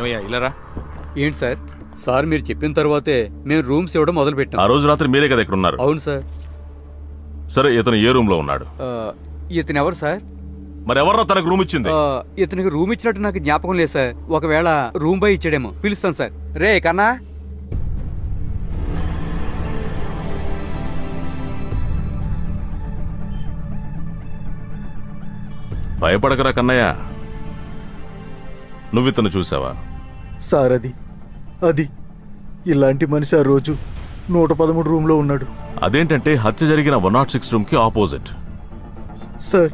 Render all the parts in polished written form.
ఏమయ్యా ఇలారా. ఏంటి సార్? సార్ మీరు చెప్పిన తర్వాతే మేము రూమ్స్ ఇవ్వడం మొదలు పెట్టాం. ఆ రోజు రాత్రి మీరే కదా ఇక్కడ ఉన్నారు? అవును సార్. సరే, ఇతను ఏ రూమ్ లో ఉన్నాడు? ఇతను ఎవరు సార్? మరి ఎవర్రా తనకు రూమ్ ఇచ్చింది? ఇతనికి రూమ్ ఇచ్చినట్టు నాకు జ్ఞాపకం లేదు సార్. ఒకవేళ రూమ్ బాయ్ ఇచ్చాడేమో. పిలుస్తాను సార్. రే కన్నా. భయపడకరా కన్నయ్య. నువ్వు ఇతను చూసావా? సార్ అది ఇలాంటి మనిషి ఆ రోజు 113 రూమ్లో ఉన్నాడు. అదేంటంటే హత్య జరిగిన 106 రూమ్ కి ఆపోజిట్. సార్,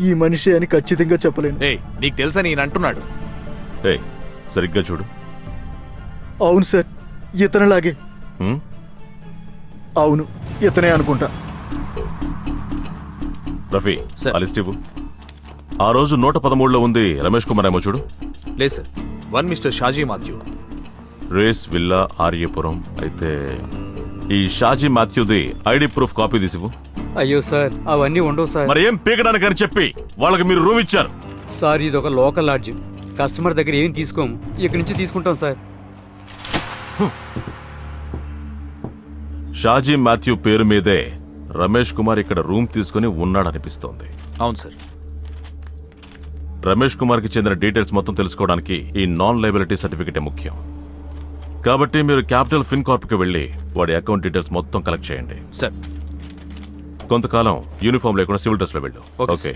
ఈ మనిషి అని ఖచ్చితంగా చెప్పలేను. నీకు తెలుసా నేను అంటున్నాడు. సరిగ్గా చూడు. అవును సార్, ఇతనిలాగే. హ్మ్? అవును, ఇతనే అనుకుంటా. రఫీ, ఆ లిస్ట్ ఇవ్వు. ఆ రోజు 113లో ఉంది రమేష్ కుమార్ ఏమో చూడు. లేదు సార్, 1 మిస్టర్ షాజీ మాథ్యూ, రేస్ విల్లా ఆర్యపురం. అయితే ఈ షాజీ మాథ్యూది ఐడి ప్రూఫ్ కాపీ తీసివు. అయ్యో సార్, అవన్నీ ఉండవు సార్. మరి ఏం పీకడానికి అని చెప్పి వాళ్ళకి మీరు రూమ్ ఇచ్చారు? సార్, ఇది ఒక లోకల్ లాడ్జ్. కస్టమర్ దగ్గర ఏం తీసుకోము, ఇక్కడి నుంచి తీసుకుంటాం సార్. షాజీ మాథ్యూ పేరు మీదే రమేష్ కుమార్ ఇక్కడ రూమ్ తీసుకుని ఉన్నాడనిపిస్తోంది. అవును సార్. రమేష్ కుమార్ కి చెందిన డీటెయిల్స్ మొత్తం తెలుసుకోవడానికి ఈ నాన్ లయబిలిటీ సర్టిఫికెటే ముఖ్యం. కాబట్టి మీరు క్యాపిటల్ ఫిన్ కార్ప్ కి వెళ్లి వాడి అకౌంట్ డీటెయిల్స్ మొత్తం కలెక్ట్ చేయండి. సార్, కొంతకాలం యూనిఫామ్ లేకుండా సివిల్ డ్రెస్ లో వెళ్ళు. Okay.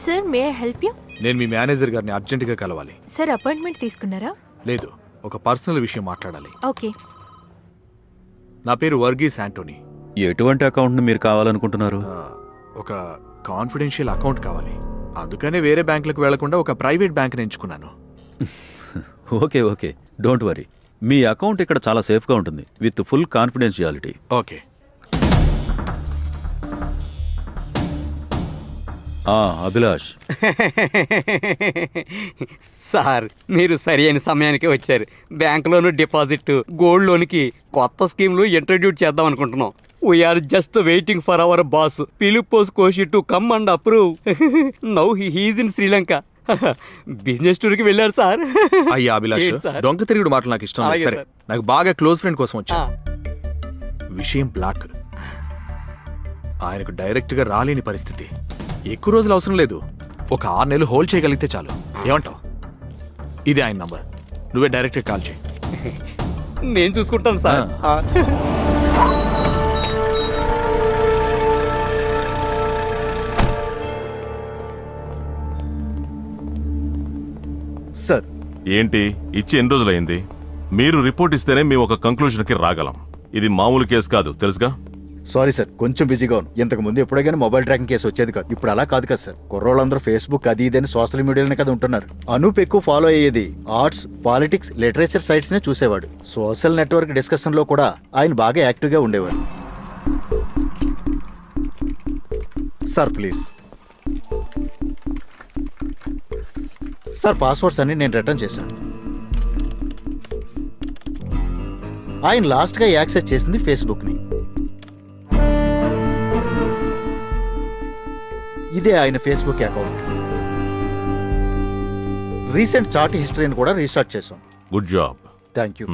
Sir, may I help you? నేను మీ మేనేజర్ గారిని అర్జెంటుగా కలవాలి. సార్, అపాయింట్మెంట్ తీసుకున్నారా? లేదు, ఒక పర్సనల్ విషయం మాట్లాడాలి. ఓకే. నా పేరు వర్గీస్ యాంటోనీ. ఎటువంటి అకౌంట్ మీరు కావాలనుకుంటున్నారు? ఒక కాన్ఫిడెన్షియల్ అకౌంట్ కావాలి. అందుకనే వేరే బ్యాంకులకు వెళ్లకుండా ఒక ప్రైవేట్ బ్యాంక్ ఎంచుకున్నాను. Okay okay, don't worry. Me account ఇక్కడ చాలా సేఫ్గా ఉంటుంది with full confidentiality. Okay. Abhilash. Sir, మీరు సరి అయిన సమయానికి వచ్చారు. బ్యాంకులోను డిపాజిట్, గోల్డ్ లోన్కి కొత్త స్కీమ్లు ఇంట్రడ్యూస్ చేద్దాం అనుకుంటున్నాం. We are just waiting for our boss Philipose Koshy to come and approve. Now he's in Sri Lanka. Business tour కి వెళ్ళారు సార్. అయ్యా అభిలాష్, దొంగ తిరుగుడు మాటలు నాకు ఇష్టం లేదు. సరే, నాకు బాగా క్లోజ్ ఫ్రెండ్ కోసం వచ్చా. విషయం బ్లాక్. ఆయనకు డైరెక్ట్ గా రాలేని పరిస్థితి. ఎక్కువ రోజులు అవసరం లేదు, ఒక 6 నెలలు హోల్డ్ చేయగలిగితే చాలు. ఏమంటావు? ఇది ఆయన నంబర్, నువ్వే డైరెక్ట్ కాల్ చేయి. నేను చూసుకుంటాను సార్. సార్, ఏంటి ఇచ్చి ఎన్ని రోజులైంది? మీరు రిపోర్ట్ ఇస్తేనే మేము ఒక కంక్లూజన్ కి రాగలం. ఇది మామూలు కేసు కాదు, తెలుసుగా. సారీ సార్, కొంచెం బిజీగా ఉన్నాను. ఇంతకు ముందు ఎప్పుడైనా మొబైల్ ట్రాకింగ్ కేసు వచ్చేది కాదు. ఇప్పుడు అలా కాదు కదా సార్. కుర్రోళ్ళందరూ ఫేస్బుక్ అది ఇదని సోషల్ మీడియాలోనే కదా ఉంటున్నారు. అనూప్ ఎక్కువ ఫాలో అయ్యేది ఆర్ట్స్, పాలిటిక్స్, లిటరేచర్ సైట్స్ నే చూసేవాడు. సోషల్ నెట్వర్క్ డిస్కషన్ లో కూడా ఆయన బాగా యాక్టివ్ గా ఉండేవారు. సార్ ప్లీజ్ సార్, పాస్వర్డ్స్ అన్ని నేను రిటర్న్ చేశాను. ఆయన లాస్ట్ గా యాక్సెస్ చేసింది ఫేస్బుక్ ని. ఇదే ఆయన ఫేస్బుక్ అకౌంట్. రీసెంట్ చాట్ హిస్టరీని కూడా రీస్టార్ట్ చేశాం. Good job. Thank you.